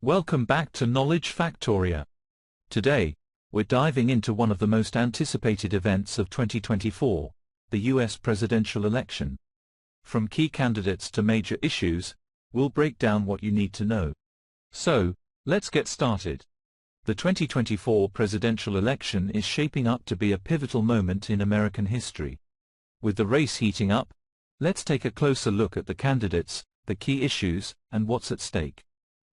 Welcome back to Knowledge Factoria. Today, we're diving into one of the most anticipated events of 2024, the US presidential election. From key candidates to major issues, we'll break down what you need to know. So, let's get started. The 2024 presidential election is shaping up to be a pivotal moment in American history. With the race heating up, let's take a closer look at the candidates, the key issues, and what's at stake.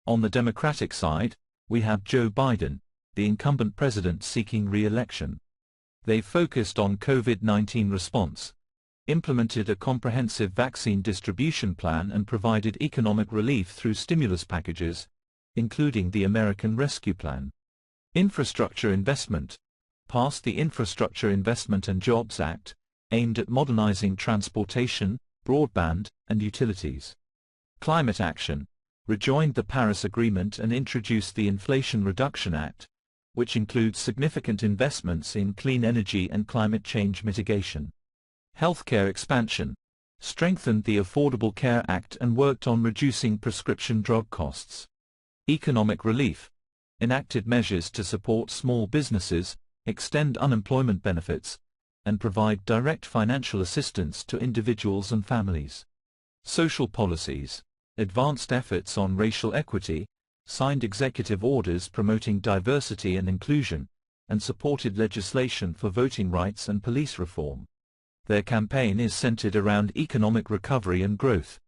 On the Democratic side, we have Joe Biden, the incumbent president seeking re-election. They've focused on COVID-19 response, implemented a comprehensive vaccine distribution plan and provided economic relief through stimulus packages, including the American Rescue Plan. Infrastructure investment, passed the Infrastructure Investment and Jobs Act, aimed at modernizing transportation, broadband, and utilities. Climate action, rejoined the Paris Agreement and introduced the Inflation Reduction Act, which includes significant investments in clean energy and climate change mitigation. Healthcare expansion, strengthened the Affordable Care Act and worked on reducing prescription drug costs. Economic relief, enacted measures to support small businesses, extend unemployment benefits, and provide direct financial assistance to individuals and families. Social policies, advanced efforts on racial equity, signed executive orders promoting diversity and inclusion, and supported legislation for voting rights and police reform. Their campaign is centered around economic recovery and growth,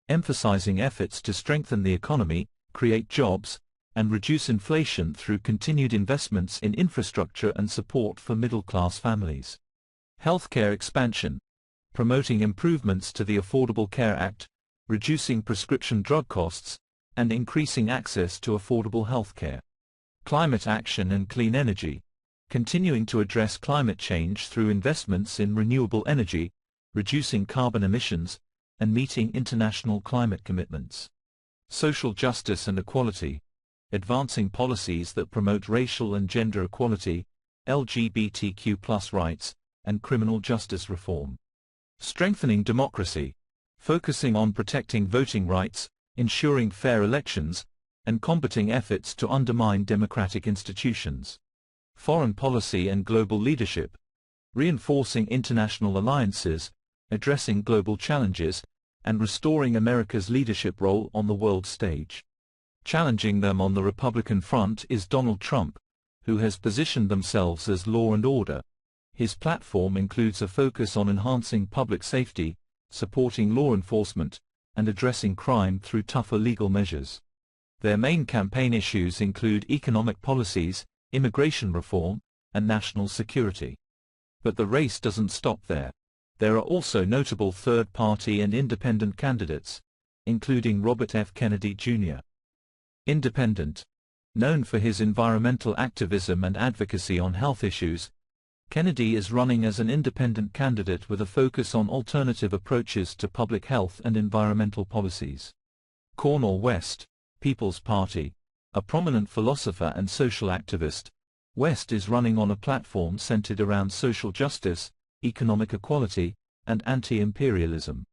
emphasizing efforts to strengthen the economy, create jobs, and reduce inflation through continued investments in infrastructure and support for middle-class families. Healthcare expansion, promoting improvements to the Affordable Care Act, reducing prescription drug costs, and increasing access to affordable healthcare. Climate action and clean energy, continuing to address climate change through investments in renewable energy, reducing carbon emissions, and meeting international climate commitments. Social justice and equality, advancing policies that promote racial and gender equality, LGBTQ+ rights, and criminal justice reform. Strengthening democracy, focusing on protecting voting rights, ensuring fair elections, and combating efforts to undermine democratic institutions. Foreign policy and global leadership, reinforcing international alliances, addressing global challenges, and restoring America's leadership role on the world stage. Challenging them on the Republican front is Donald Trump, who has positioned themselves as law and order. His platform includes a focus on enhancing public safety, supporting law enforcement, and addressing crime through tougher legal measures. Their main campaign issues include economic policies, immigration reform, and national security. But the race doesn't stop there. There are also notable third-party and independent candidates, including Robert F. Kennedy, Jr. Independent. Known for his environmental activism and advocacy on health issues, Kennedy is running as an independent candidate with a focus on alternative approaches to public health and environmental policies. Cornel West, People's Party. A prominent philosopher and social activist, West is running on a platform centered around social justice, economic equality, and anti-imperialism.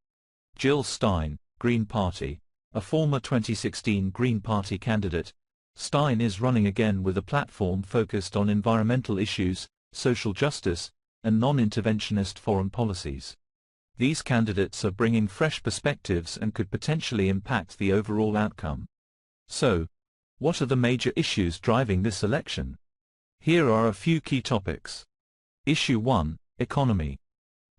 Jill Stein, Green Party. A former 2016 Green Party candidate, Stein is running again with a platform focused on environmental issues, social justice, and non-interventionist foreign policies. These candidates are bringing fresh perspectives and could potentially impact the overall outcome. So, what are the major issues driving this election? Here are a few key topics. Issue 1, Economy.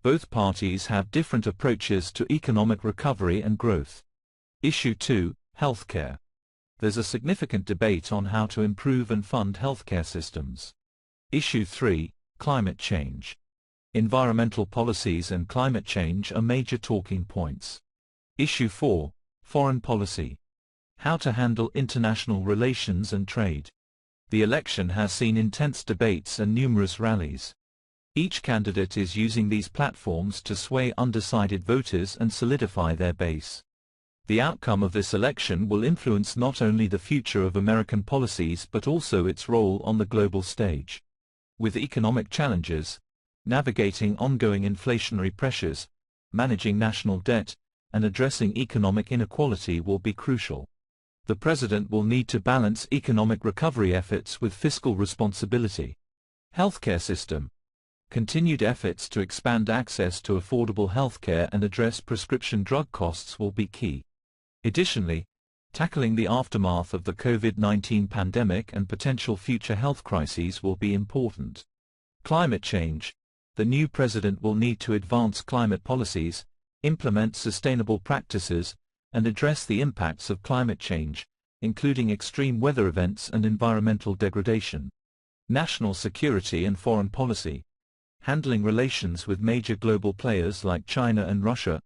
Both parties have different approaches to economic recovery and growth. Issue 2, Healthcare. There's a significant debate on how to improve and fund healthcare systems. Issue 3, Climate change. Environmental policies and climate change are major talking points. Issue 4, Foreign policy. How to handle international relations and trade. The election has seen intense debates and numerous rallies. Each candidate is using these platforms to sway undecided voters and solidify their base. The outcome of this election will influence not only the future of American policies but also its role on the global stage. With economic challenges, navigating ongoing inflationary pressures, managing national debt, and addressing economic inequality will be crucial. The President will need to balance economic recovery efforts with fiscal responsibility. Healthcare system. Continued efforts to expand access to affordable healthcare and address prescription drug costs will be key. Additionally, tackling the aftermath of the COVID-19 pandemic and potential future health crises will be important. Climate change. The new president will need to advance climate policies, implement sustainable practices, and address the impacts of climate change, including extreme weather events and environmental degradation. National security and foreign policy. Handling relations with major global players like China and Russia,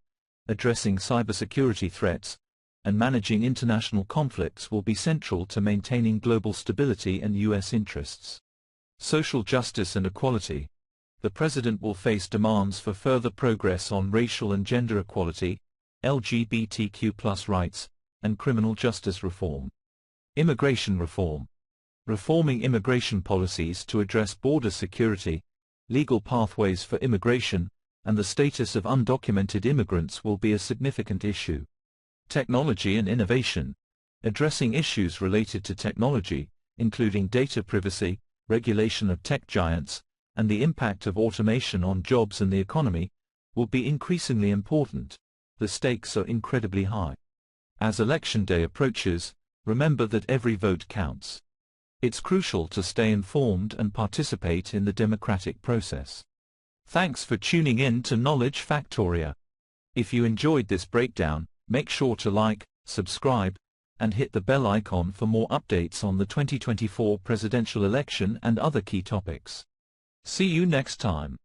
addressing cybersecurity threats, and managing international conflicts will be central to maintaining global stability and U.S. interests. Social justice and equality. The President will face demands for further progress on racial and gender equality, LGBTQ+ rights, and criminal justice reform. Immigration reform. Reforming immigration policies to address border security, legal pathways for immigration, and the status of undocumented immigrants will be a significant issue. Technology and innovation. Addressing issues related to technology, including data privacy, regulation of tech giants, and the impact of automation on jobs and the economy, will be increasingly important. The stakes are incredibly high. As Election Day approaches, remember that every vote counts. It's crucial to stay informed and participate in the democratic process. Thanks for tuning in to Knowledge Factoria. If you enjoyed this breakdown, make sure to like, subscribe, and hit the bell icon for more updates on the 2024 presidential election and other key topics. See you next time.